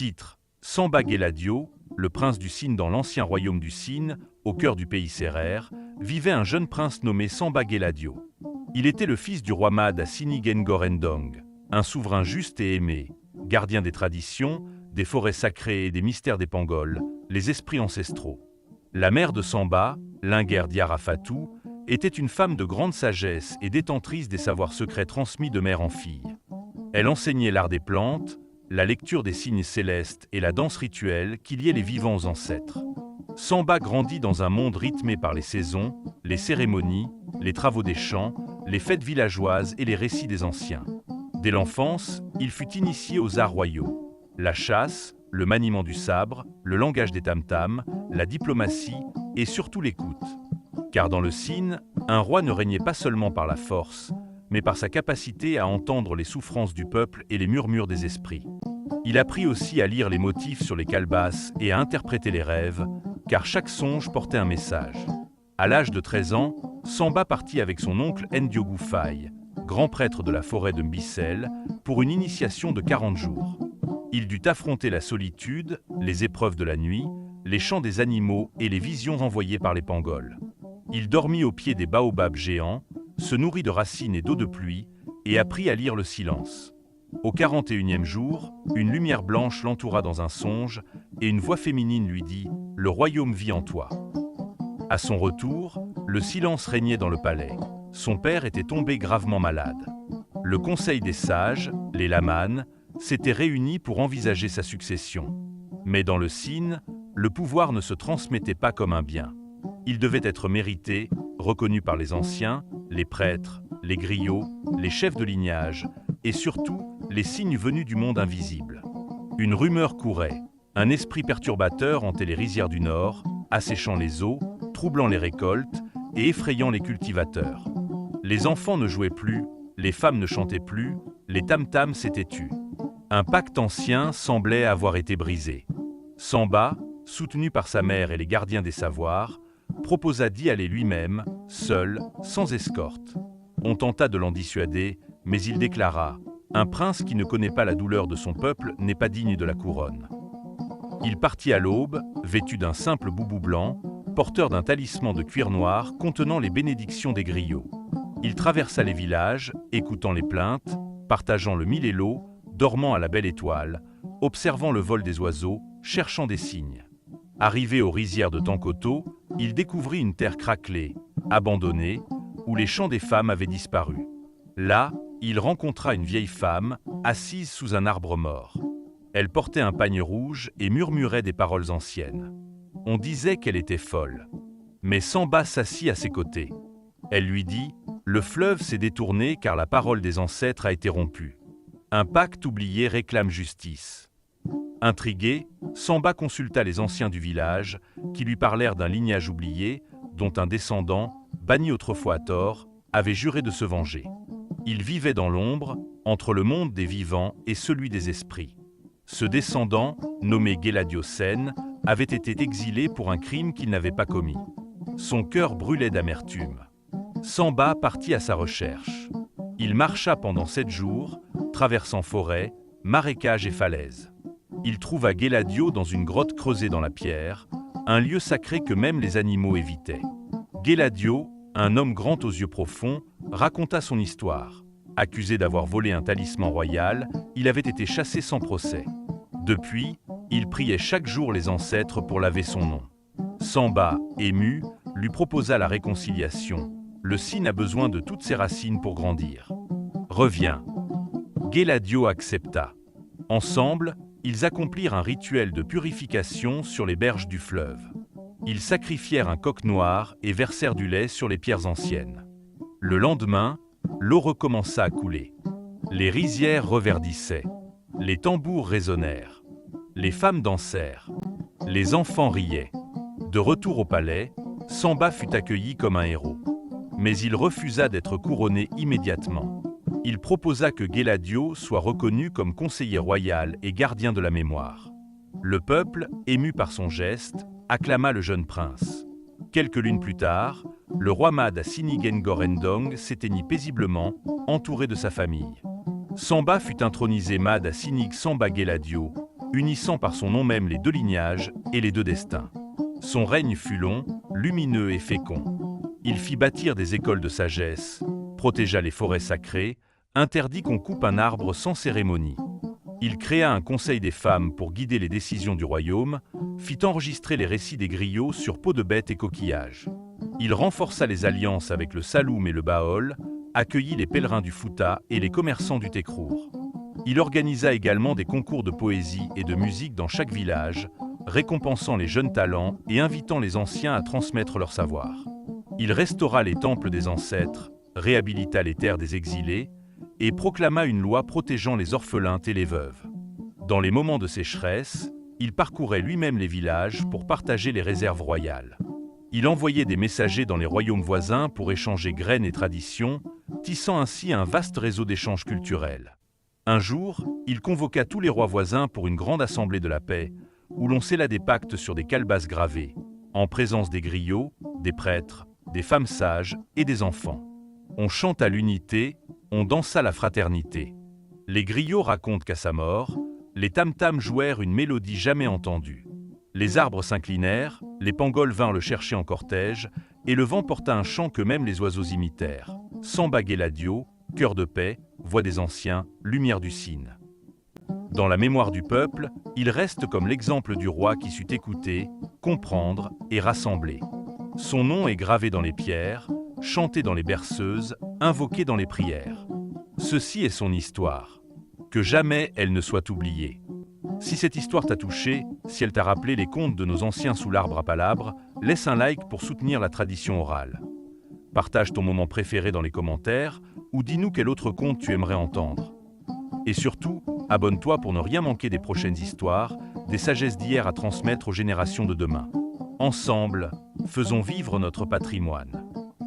Titre: Samba Geladio, le prince du Sine. Dans l'ancien royaume du Sine, au cœur du pays Sérère, vivait un jeune prince nommé Samba Geladio. Il était le fils du roi Mad à Sinigen-Gorendong, un souverain juste et aimé, gardien des traditions, des forêts sacrées et des mystères des Pangols, les esprits ancestraux. La mère de Samba, Linguère Diarra Fatou, était une femme de grande sagesse et détentrice des savoirs secrets transmis de mère en fille. Elle enseignait l'art des plantes, la lecture des signes célestes et la danse rituelle qui liait les vivants aux ancêtres. Samba grandit dans un monde rythmé par les saisons, les cérémonies, les travaux des champs, les fêtes villageoises et les récits des anciens. Dès l'enfance, il fut initié aux arts royaux. La chasse, le maniement du sabre, le langage des tam-tams, la diplomatie et surtout l'écoute. Car dans le Sine, un roi ne régnait pas seulement par la force, mais par sa capacité à entendre les souffrances du peuple et les murmures des esprits. Il apprit aussi à lire les motifs sur les calebasses et à interpréter les rêves, car chaque songe portait un message. À l'âge de 13 ans, Samba partit avec son oncle Ndiogu Faye, grand prêtre de la forêt de Mbissel, pour une initiation de 40 jours. Il dut affronter la solitude, les épreuves de la nuit, les chants des animaux et les visions envoyées par les Pangols. Il dormit au pied des baobabs géants, se nourrit de racines et d'eau de pluie, et apprit à lire le silence. Au 41e jour, une lumière blanche l'entoura dans un songe, et une voix féminine lui dit « Le royaume vit en toi ». À son retour, le silence régnait dans le palais. Son père était tombé gravement malade. Le conseil des sages, les lamanes, s'était réuni pour envisager sa succession. Mais dans le Sine, le pouvoir ne se transmettait pas comme un bien. Il devait être mérité, reconnu par les anciens, les prêtres, les griots, les chefs de lignage, et surtout les signes venus du monde invisible. Une rumeur courait. Un esprit perturbateur hantait les rizières du Nord, asséchant les eaux, troublant les récoltes et effrayant les cultivateurs. Les enfants ne jouaient plus, les femmes ne chantaient plus, les tam-tams s'étaient tus. Un pacte ancien semblait avoir été brisé. Samba, soutenu par sa mère et les gardiens des savoirs, proposa d'y aller lui-même, seul, sans escorte. On tenta de l'en dissuader, mais il déclara « Un prince qui ne connaît pas la douleur de son peuple n'est pas digne de la couronne ». Il partit à l'aube, vêtu d'un simple boubou blanc, porteur d'un talisman de cuir noir contenant les bénédictions des griots. Il traversa les villages, écoutant les plaintes, partageant le mil et l'eau, dormant à la belle étoile, observant le vol des oiseaux, cherchant des signes. Arrivé aux rizières de Tankoto, il découvrit une terre craquelée, abandonnée, où les chants des femmes avaient disparu. Là, il rencontra une vieille femme, assise sous un arbre mort. Elle portait un pagne rouge et murmurait des paroles anciennes. On disait qu'elle était folle. Mais Samba s'assit à ses côtés. Elle lui dit « Le fleuve s'est détourné car la parole des ancêtres a été rompue. Un pacte oublié réclame justice. » Intrigué, Samba consulta les anciens du village, qui lui parlèrent d'un lignage oublié, dont un descendant, banni autrefois à tort, avait juré de se venger. Il vivait dans l'ombre, entre le monde des vivants et celui des esprits. Ce descendant, nommé Geladio Sen, avait été exilé pour un crime qu'il n'avait pas commis. Son cœur brûlait d'amertume. Samba partit à sa recherche. Il marcha pendant 7 jours, traversant forêts, marécages et falaises. Il trouva Geladio dans une grotte creusée dans la pierre, un lieu sacré que même les animaux évitaient. Geladio, un homme grand aux yeux profonds, raconta son histoire. Accusé d'avoir volé un talisman royal, il avait été chassé sans procès. Depuis, il priait chaque jour les ancêtres pour laver son nom. Samba, ému, lui proposa la réconciliation. Le Sine a besoin de toutes ses racines pour grandir. Reviens. Geladio accepta. Ensemble, ils accomplirent un rituel de purification sur les berges du fleuve. Ils sacrifièrent un coq noir et versèrent du lait sur les pierres anciennes. Le lendemain, l'eau recommença à couler. Les rizières reverdissaient. Les tambours résonnèrent. Les femmes dansèrent. Les enfants riaient. De retour au palais, Samba fut accueilli comme un héros. Mais il refusa d'être couronné immédiatement. Il proposa que Geladio soit reconnu comme conseiller royal et gardien de la mémoire. Le peuple, ému par son geste, acclama le jeune prince. Quelques lunes plus tard, le roi Mad à Sinigen-Gorendong s'éteignit paisiblement, entouré de sa famille. Samba fut intronisé Mad à Sinig Samba Geladio, unissant par son nom même les deux lignages et les deux destins. Son règne fut long, lumineux et fécond. Il fit bâtir des écoles de sagesse, protégea les forêts sacrées, interdit qu'on coupe un arbre sans cérémonie. Il créa un conseil des femmes pour guider les décisions du royaume, fit enregistrer les récits des griots sur peau de bête et coquillages. Il renforça les alliances avec le Saloum et le Baol, accueillit les pèlerins du Fouta et les commerçants du Tekrour. Il organisa également des concours de poésie et de musique dans chaque village, récompensant les jeunes talents et invitant les anciens à transmettre leur savoir. Il restaura les temples des ancêtres, réhabilita les terres des exilés et proclama une loi protégeant les orphelins et les veuves. Dans les moments de sécheresse, il parcourait lui-même les villages pour partager les réserves royales. Il envoyait des messagers dans les royaumes voisins pour échanger graines et traditions, tissant ainsi un vaste réseau d'échanges culturels. Un jour, il convoqua tous les rois voisins pour une grande assemblée de la paix, où l'on scella des pactes sur des calebasses gravées, en présence des griots, des prêtres, des femmes sages et des enfants. On chanta l'unité, on dansa la fraternité. Les griots racontent qu'à sa mort, les tam-tams jouèrent une mélodie jamais entendue. Les arbres s'inclinèrent, les pangols vinrent le chercher en cortège, et le vent porta un chant que même les oiseaux imitèrent. Samba Gueladio, cœur de paix, voix des anciens, lumière du Sine. Dans la mémoire du peuple, il reste comme l'exemple du roi qui sut écouter, comprendre et rassembler. Son nom est gravé dans les pierres, chanté dans les berceuses, invoqué dans les prières. Ceci est son histoire. Que jamais elle ne soit oubliée. Si cette histoire t'a touché, si elle t'a rappelé les contes de nos anciens sous l'arbre à palabres, laisse un like pour soutenir la tradition orale. Partage ton moment préféré dans les commentaires ou dis-nous quel autre conte tu aimerais entendre. Et surtout, abonne-toi pour ne rien manquer des prochaines histoires, des sagesses d'hier à transmettre aux générations de demain. Ensemble, faisons vivre notre patrimoine.